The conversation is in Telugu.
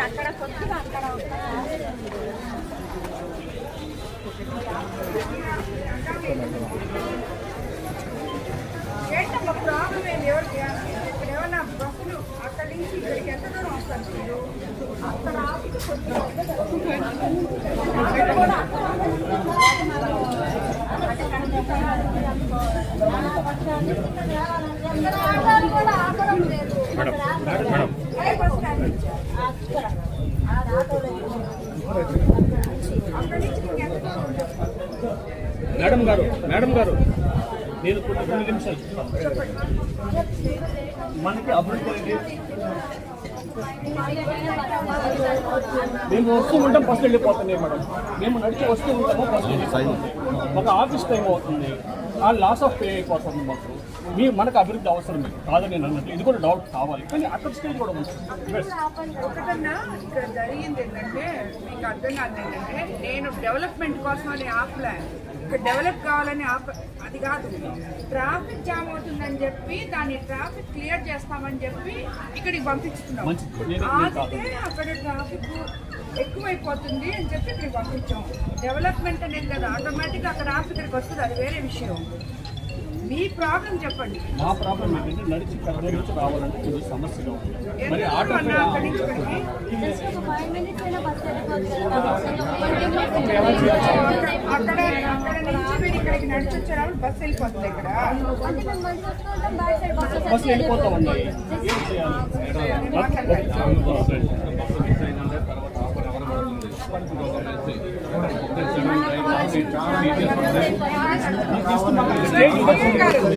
అక్కడ కొద్దిగా అక్కడ ఏంటమ్మా ప్రాబ్లం ఏంటి? ఎవరికి ఇక్కడ ఏమన్నా బస్సులు అక్కడి నుంచి ఇక్కడికి ఎంత దూరం వస్తారు మీరు? అక్కడ ఆఫీస్ కూడా ఆపడం లేదు. మేడం గారు నేను కొన్ని నిమిషాలు మనకి అభివృద్ధి మేము వస్తూ ఉంటాం, బస్సు వెళ్ళిపోతున్నాయి మేడం. మేము నడిచి వస్తూ ఉంటాము, బస్సు వెళ్ళిపోతుంది. ఒక ఆఫీస్ టైం అవుతుంది, ఆ లాస్ ఆఫ్ పే అయిపోతుంది మాకు. మనకు అభివృద్ధి అవసరం కాదని నేను అన్నట్టు, ఇది కూడా డెవలప్ కావాలి, కానీ అక్కడ స్టేజ్ కూడా ఒకటన్నా ఇక్కడ జరిగింది ఏంటంటే మీకు అర్థం కాదు ఏంటంటే నేను డెవలప్మెంట్ కోసం అని ఆపలే, ఇక్కడ డెవలప్ కావాలని అది కాదు. ట్రాఫిక్ జామ్ అవుతుందని చెప్పి దాన్ని ట్రాఫిక్ క్లియర్ చేస్తామని చెప్పి ఇక్కడికి పంపించుతున్నాం. ఆగితే అక్కడ ట్రాఫిక్ ఎక్కువైపోతుంది అని చెప్పి ఇక్కడికి పంపించాం. డెవలప్మెంట్ అనేది కదా ఆటోమేటిక్గా అక్కడ ఆపి ఇక్కడికి వస్తుంది, అది వేరే విషయం. మీ ప్రాబ్లం చెప్పండి. మా ప్రాబ్లం ఏంటంటే నడిచి కర్నూలు నుంచి రావాలంటే కొంచెం సమస్యగా ఉంది. మరి అక్కడి నుంచి మీరు ఇక్కడికి నడిచి వచ్చారు, బస్సు వెళ్ళిపోతుంది. ఇక్కడ బస్సు వెళ్ళిపోతా ఉన్నాయి. ఏం చేయాలి?